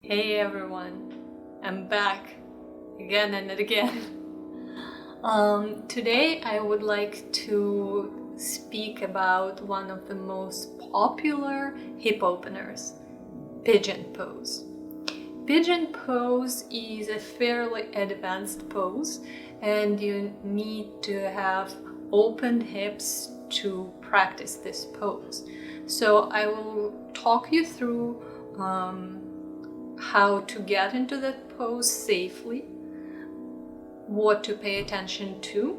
Hey everyone, I'm back again and again. Today I would like to speak about one of the most popular hip openers, Pigeon pose. Pigeon pose is a fairly advanced pose and you need to have open hips to practice this pose. So I will talk you through how to get into that pose safely, what to pay attention to,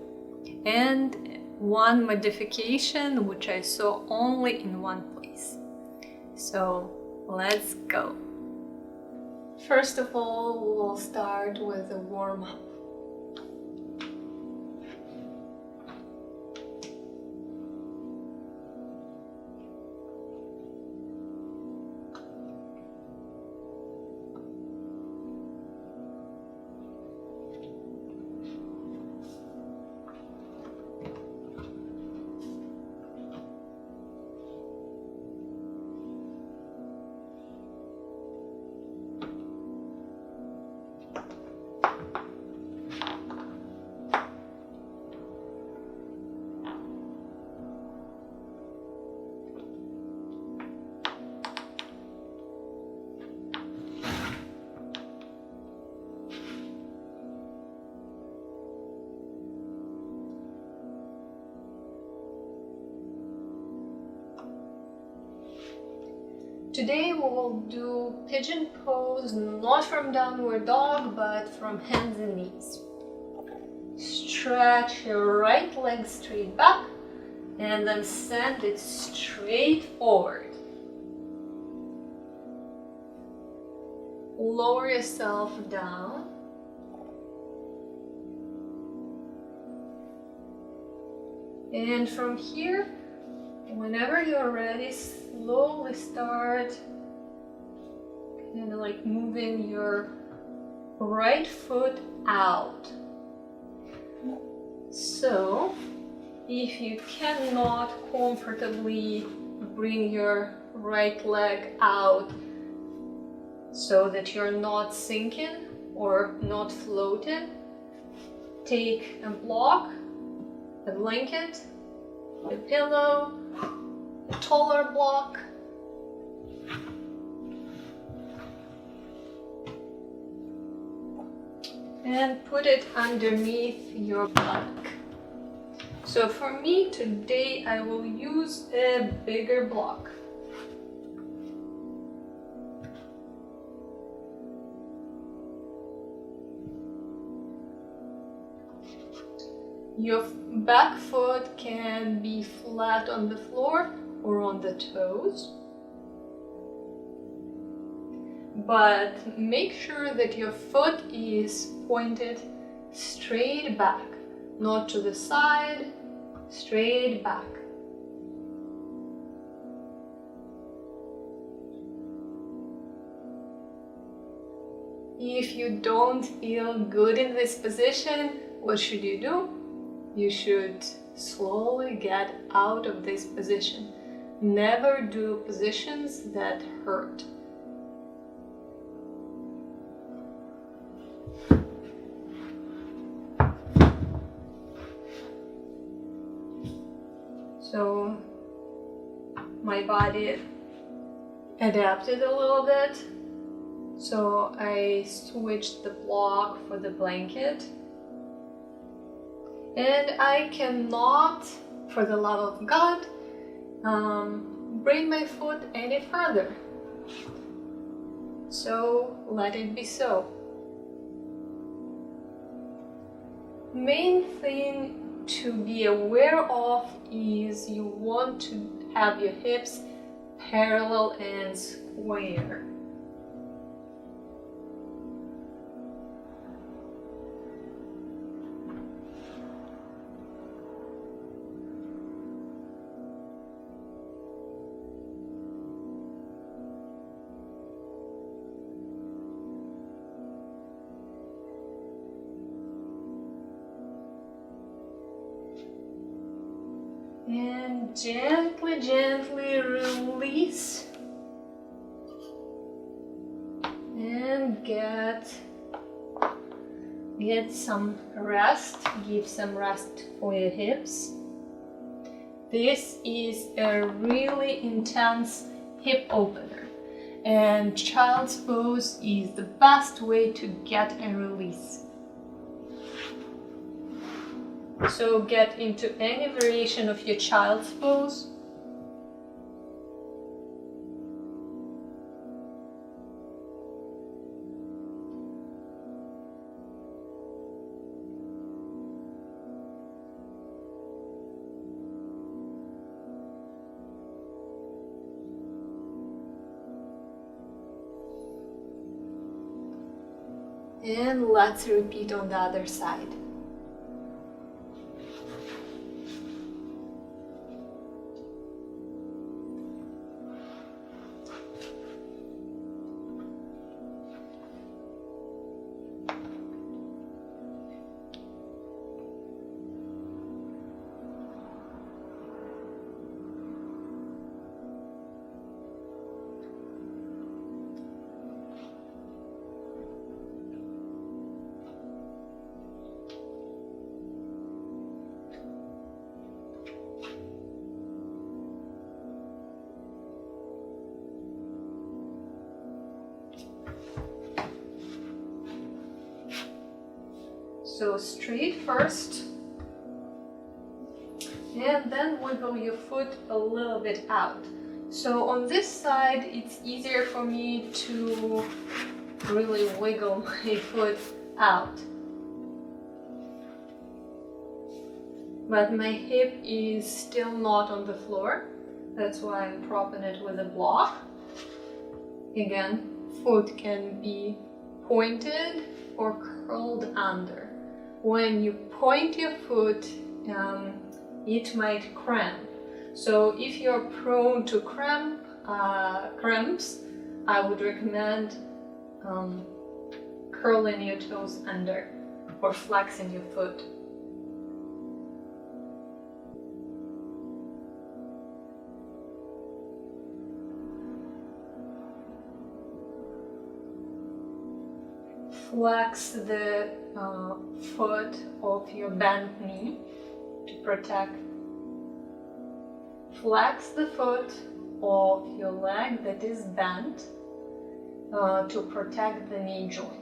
and one modification which I saw only in one place. So let's go. First of all, we'll start with a warm-up. Today we will do pigeon pose, not from downward dog, but from hands and knees. Stretch your right leg straight back and then send it straight forward. Lower yourself down. And from here, whenever you're ready, slowly start kind of like moving your right foot out. So, if you cannot comfortably bring your right leg out so that you're not sinking or not floating, take a block, a blanket, a pillow, a taller block, and put it underneath your back. So for me today I will use a bigger block. Your back foot can be flat on the floor or on the toes, but make sure that your foot is pointed straight back, not to the side, straight back. If you don't feel good in this position, what should you do? You should slowly get out of this position. Never do positions that hurt. So my body adapted a little bit. So I switched the block for the blanket. And I cannot, for the love of God, bring my foot any further. So let it be so. Main thing to be aware of is you want to have your hips parallel and square. And gently, gently release. And and get some rest. Give some rest for your hips. This is a really intense hip opener, and child's pose is the best way to get a release. So get into any variation of your child's pose. And let's repeat on the other side. So straight first, and then wiggle your foot a little bit out. So on this side, it's easier for me to really wiggle my foot out. But my hip is still not on the floor. That's why I'm propping it with a block. Again, foot can be pointed or curled under. When you point your foot, it might cramp. So if you're prone to cramps, I would recommend curling your toes under or flexing your foot. Flex the foot of your bent knee to protect. Flex the foot of your leg that is bent to protect the knee joint.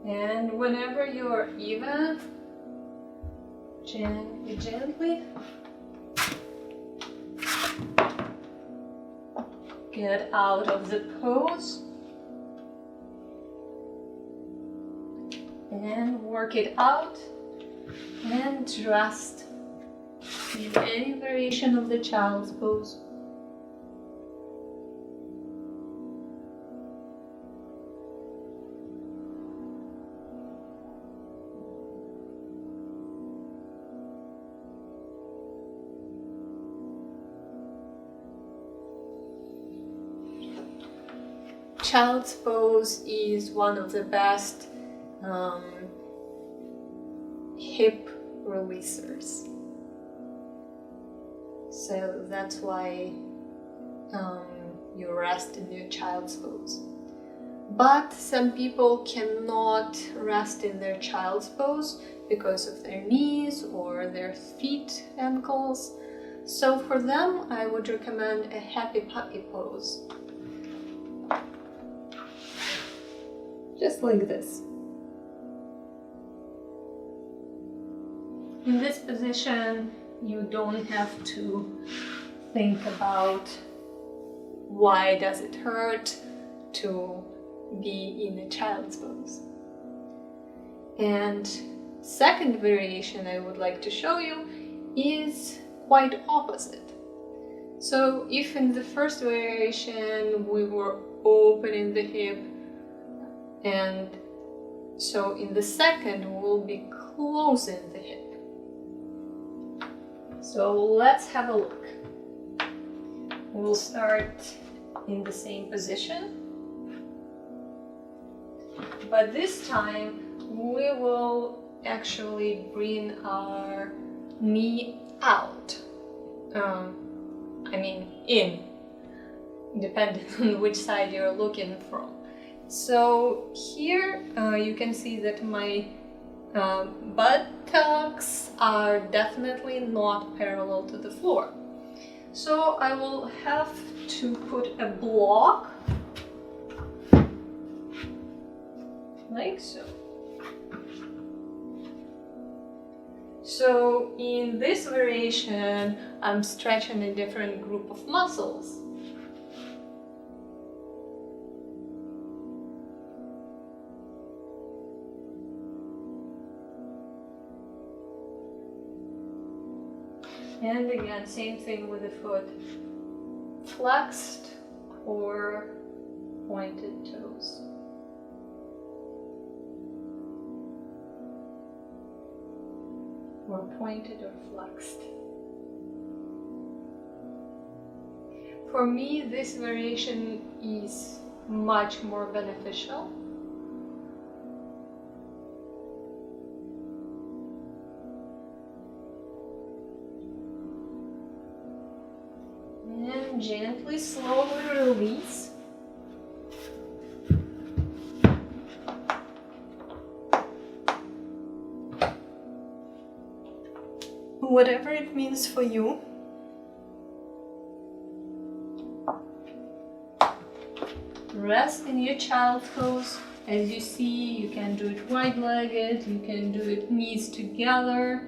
And whenever you are even, gently get out of the pose and work it out and rest in any variation of the child's pose. Child's pose is one of the best hip releasers. So that's why you rest in your child's pose. But some people cannot rest in their child's pose because of their knees or their feet, ankles. So for them, I would recommend a happy puppy pose. Just like this. In this position, you don't have to think about why does it hurt to be in a child's pose. And second variation I would like to show you is quite opposite. So if in the first variation we were opening the hip, and so in the second we'll be closing the hip. So let's have a look. We'll start in the same position. But this time we will actually bring our knee out. In, depending on which side you're looking from. So here you can see that my buttocks are definitely not parallel to the floor. So I will have to put a block like so. So in this variation, I'm stretching a different group of muscles. And again, same thing with the foot. Flexed or pointed toes. Or pointed or flexed. For me, this variation is much more beneficial. And gently, slowly release. Whatever it means for you. Rest in your child's pose. As you see, you can do it wide-legged, you can do it knees together.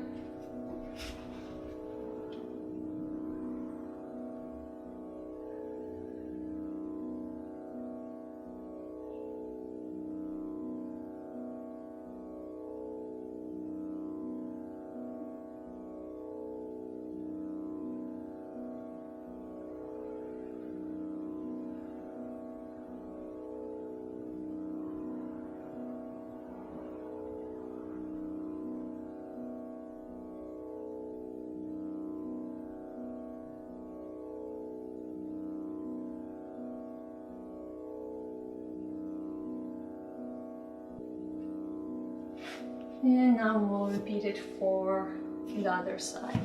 And now we'll repeat it for the other side.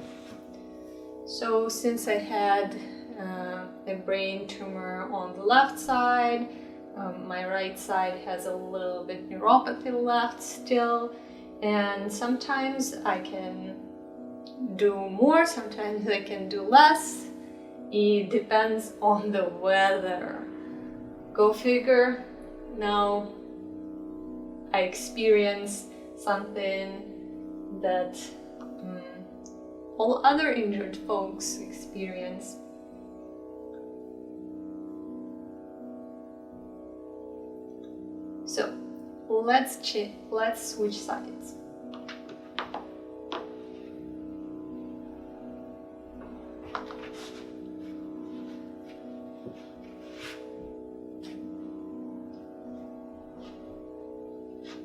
So since I had a brain tumor on the left side, my right side has a little bit neuropathy left still, and sometimes I can do more, sometimes I can do less. It depends on the weather. Go figure. Now I experience something that all other injured folks experience. So let's switch sides.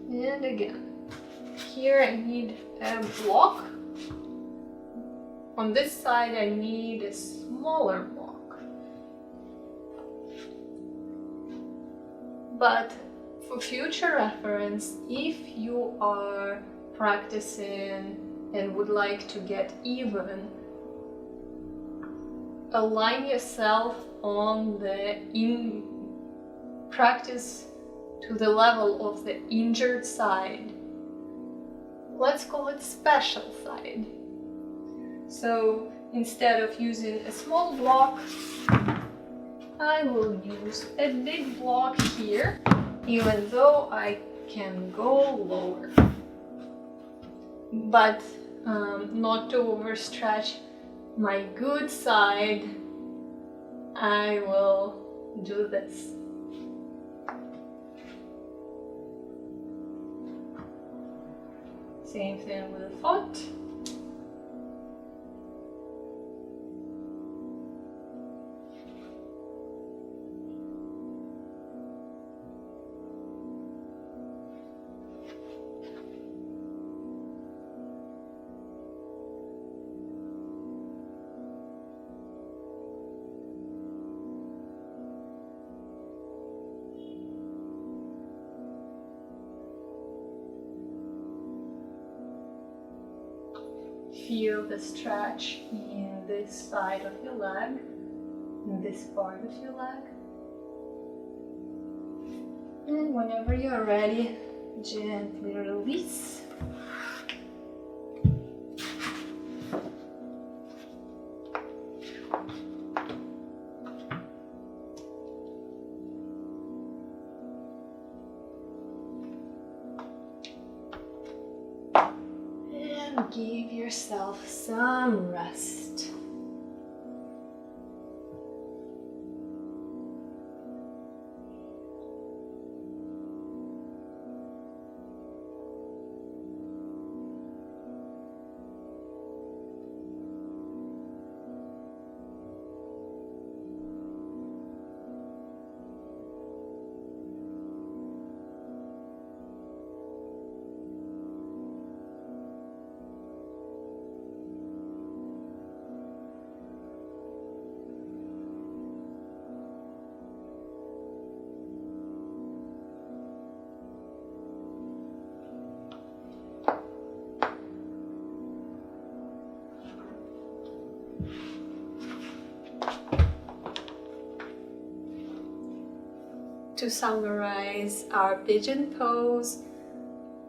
And again. Here I need a block. On this side I need a smaller block. But for future reference, if you are practicing and would like to get even, align yourself on the practice to the level of the injured side. Let's call it special side. So instead of using a small block, I will use a big block here, even though I can go lower. But not to overstretch my good side, I will do this. Same thing with the foot. feel the stretch in this side of your leg, in this part of your leg. And whenever you're ready, gently release. And give yourself some rest. To summarize our pigeon pose: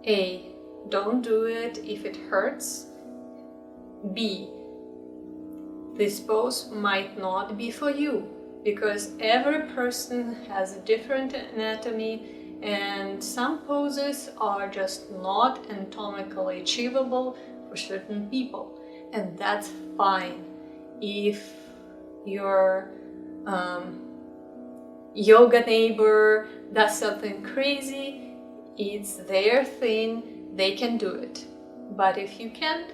A, don't do it if it hurts. B, this pose might not be for you because every person has a different anatomy and some poses are just not anatomically achievable for certain people, and that's fine. If your yoga neighbor does something crazy, it's their thing, they can do it. But if you can't,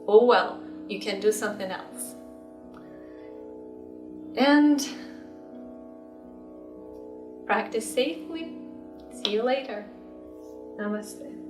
oh well, you can do something else. And practice safely. See you later. Namaste.